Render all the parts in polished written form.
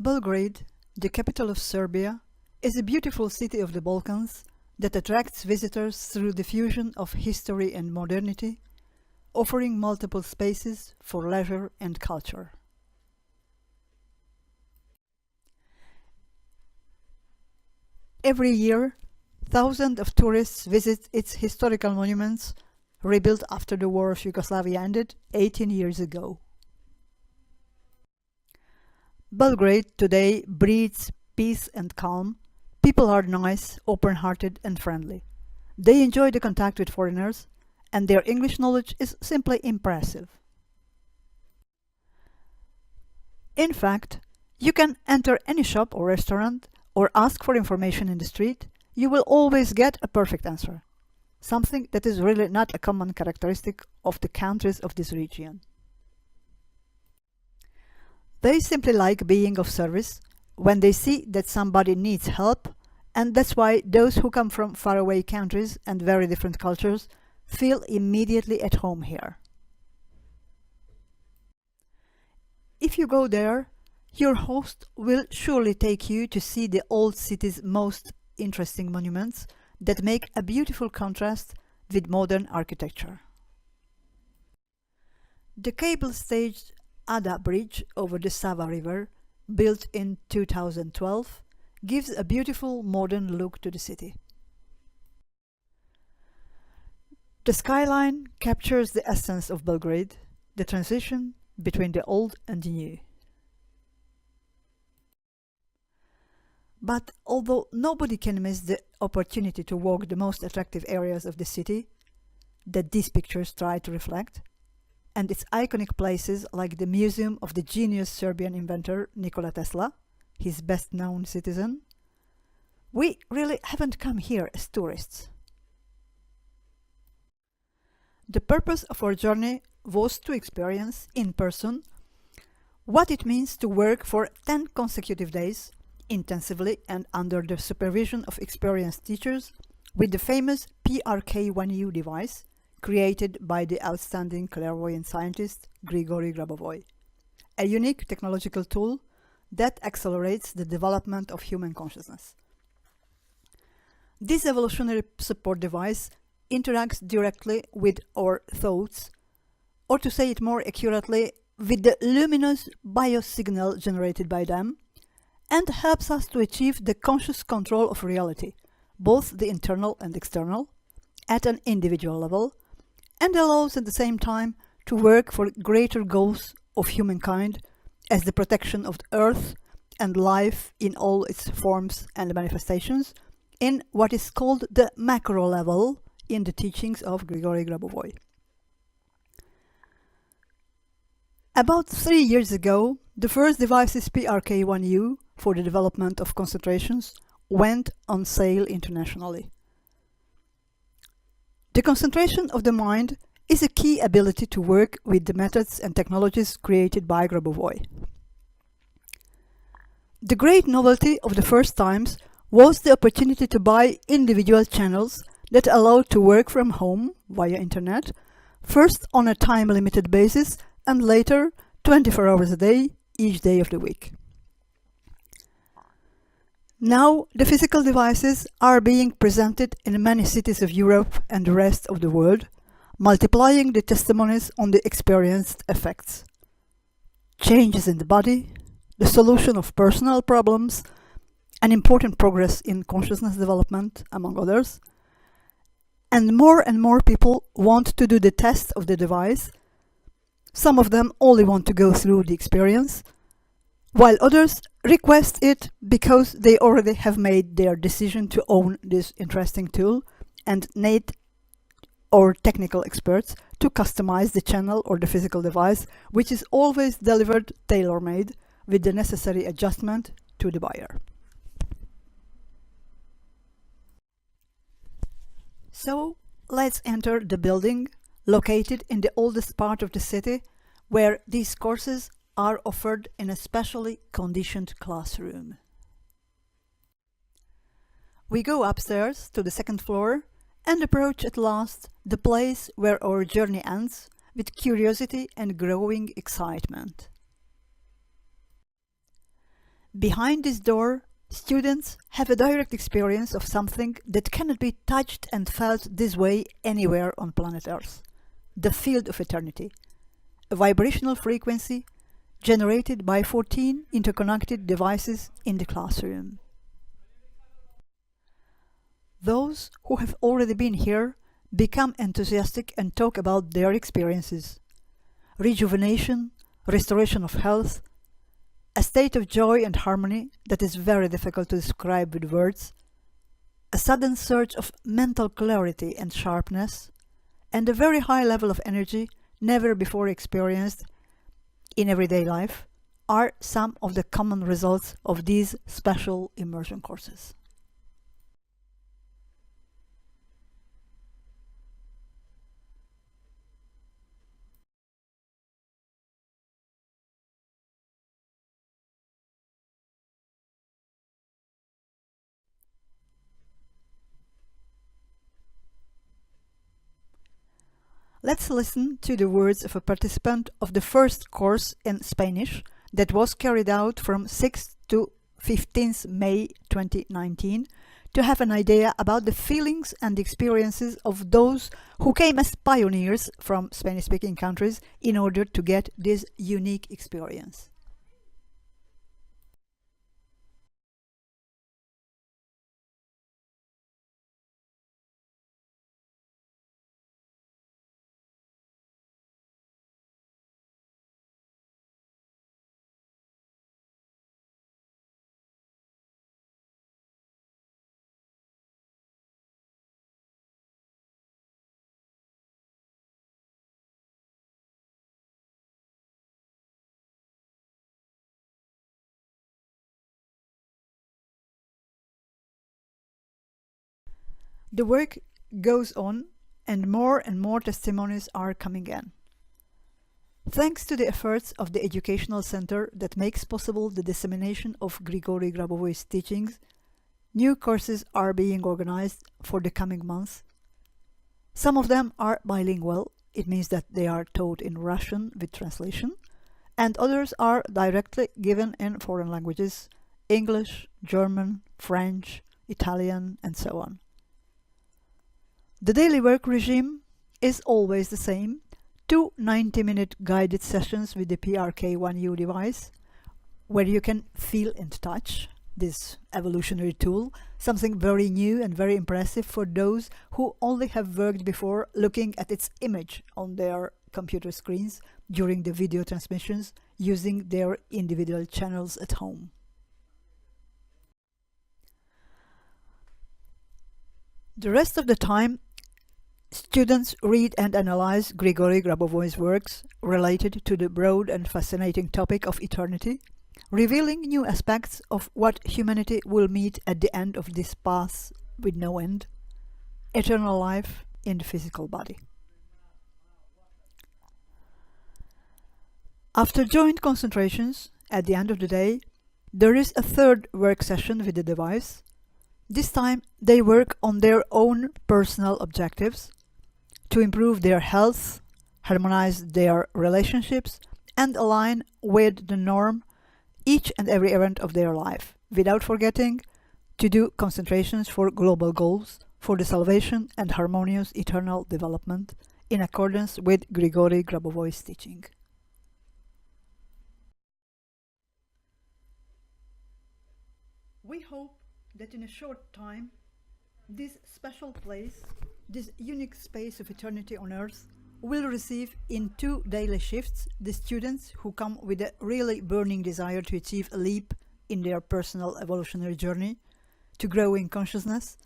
Belgrade, the capital of Serbia, is a beautiful city of the Balkans that attracts visitors through the fusion of history and modernity, offering multiple spaces for leisure and culture. Every year, thousands of tourists visit its historical monuments, rebuilt after the War of Yugoslavia ended 18 years ago. Belgrade today breathes peace and calm. People are nice, open-hearted and friendly. They enjoy the contact with foreigners, and their English knowledge is simply impressive. In fact, you can enter any shop or restaurant or ask for information in the street. You will always get a perfect answer, something that is really not a common characteristic of the countries of this region. They simply like being of service when they see that somebody needs help, and that's why those who come from faraway countries and very different cultures feel immediately at home here. If you go there, your host will surely take you to see the old city's most interesting monuments that make a beautiful contrast with modern architecture. The cable-staged Ada Bridge over the Sava River, built in 2012, gives a beautiful modern look to the city. The skyline captures the essence of Belgrade, the transition between the old and the new. But although nobody can miss the opportunity to walk the most attractive areas of the city that these pictures try to reflect, and its iconic places like the Museum of the genius Serbian inventor Nikola Tesla, his best-known citizen, we really haven't come here as tourists. The purpose of our journey was to experience in person what it means to work for 10 consecutive days, intensively and under the supervision of experienced teachers, with the famous PRK-1U device, created by the outstanding clairvoyant scientist Grigory Grabovoi, a unique technological tool that accelerates the development of human consciousness. This evolutionary support device interacts directly with our thoughts, or to say it more accurately, with the luminous biosignal generated by them, and helps us to achieve the conscious control of reality, both the internal and external, at an individual level, and allows at the same time to work for greater goals of humankind as the protection of the earth and life in all its forms and manifestations in what is called the macro level in the teachings of Grigory Grabovoi. About 3 years ago, the first devices PRK-1U for the development of concentrations went on sale internationally. The concentration of the mind is a key ability to work with the methods and technologies created by Grabovoi. The great novelty of the first times was the opportunity to buy individual channels that allowed to work from home via internet, first on a time-limited basis and later 24 hours a day, each day of the week. Now, the physical devices are being presented in many cities of Europe and the rest of the world, multiplying the testimonies on the experienced effects. Changes in the body, the solution of personal problems, an important progress in consciousness development, among others. And more people want to do the test of the device. Some of them only want to go through the experience, while others request it because they already have made their decision to own this interesting tool and need our technical experts to customize the channel or the physical device, which is always delivered tailor-made with the necessary adjustment to the buyer. So let's enter the building located in the oldest part of the city, where these courses are offered in a specially conditioned classroom. We go upstairs to the second floor and approach at last the place where our journey ends with curiosity and growing excitement. Behind this door, students have a direct experience of something that cannot be touched and felt this way anywhere on planet Earth. The field of eternity, a vibrational frequency generated by 14 interconnected devices in the classroom. Those who have already been here become enthusiastic and talk about their experiences. Rejuvenation, restoration of health, a state of joy and harmony that is very difficult to describe with words, a sudden surge of mental clarity and sharpness, and a very high level of energy never before experienced in everyday life are some of the common results of these special immersion courses. Let's listen to the words of a participant of the first course in Spanish that was carried out from 6th to 15th May 2019 to have an idea about the feelings and experiences of those who came as pioneers from Spanish-speaking countries in order to get this unique experience. The work goes on and more testimonies are coming in. Thanks to the efforts of the educational center that makes possible the dissemination of Grigory Grabovoy's teachings, new courses are being organized for the coming months. Some of them are bilingual, it means that they are taught in Russian with translation, and others are directly given in foreign languages, English, German, French, Italian, and so on. The daily work regime is always the same, 2 90-minute guided sessions with the PRK-1U device, where you can feel and touch this evolutionary tool, something very new and very impressive for those who only have worked before looking at its image on their computer screens during the video transmissions using their individual channels at home. The rest of the time, students read and analyze Grigory Grabovoy's works related to the broad and fascinating topic of eternity, revealing new aspects of what humanity will meet at the end of this path with no end, eternal life in the physical body. After joint concentrations, at the end of the day, there is a third work session with the device. This time they work on their own personal objectives to improve their health, harmonize their relationships, and align with the norm each and every event of their life, without forgetting to do concentrations for global goals, for the salvation and harmonious eternal development in accordance with Grigory Grabovoy's teaching. We hope that in a short time, this special place, this unique space of eternity on Earth, will receive in 2 daily shifts the students who come with a really burning desire to achieve a leap in their personal evolutionary journey, to grow in consciousness,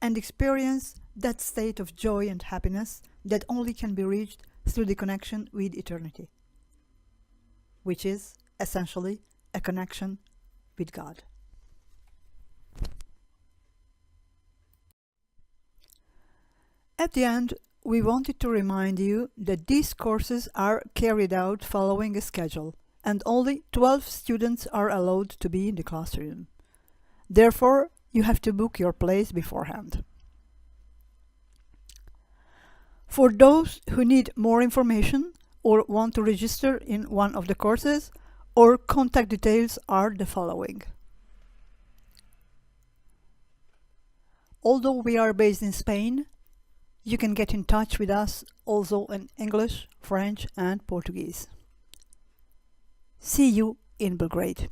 and experience that state of joy and happiness that only can be reached through the connection with eternity, which is essentially a connection with God. At the end, we wanted to remind you that these courses are carried out following a schedule, and only 12 students are allowed to be in the classroom. Therefore, you have to book your place beforehand. For those who need more information or want to register in one of the courses, our contact details are the following. Although we are based in Spain, you can get in touch with us also in English, French and Portuguese. See you in Belgrade.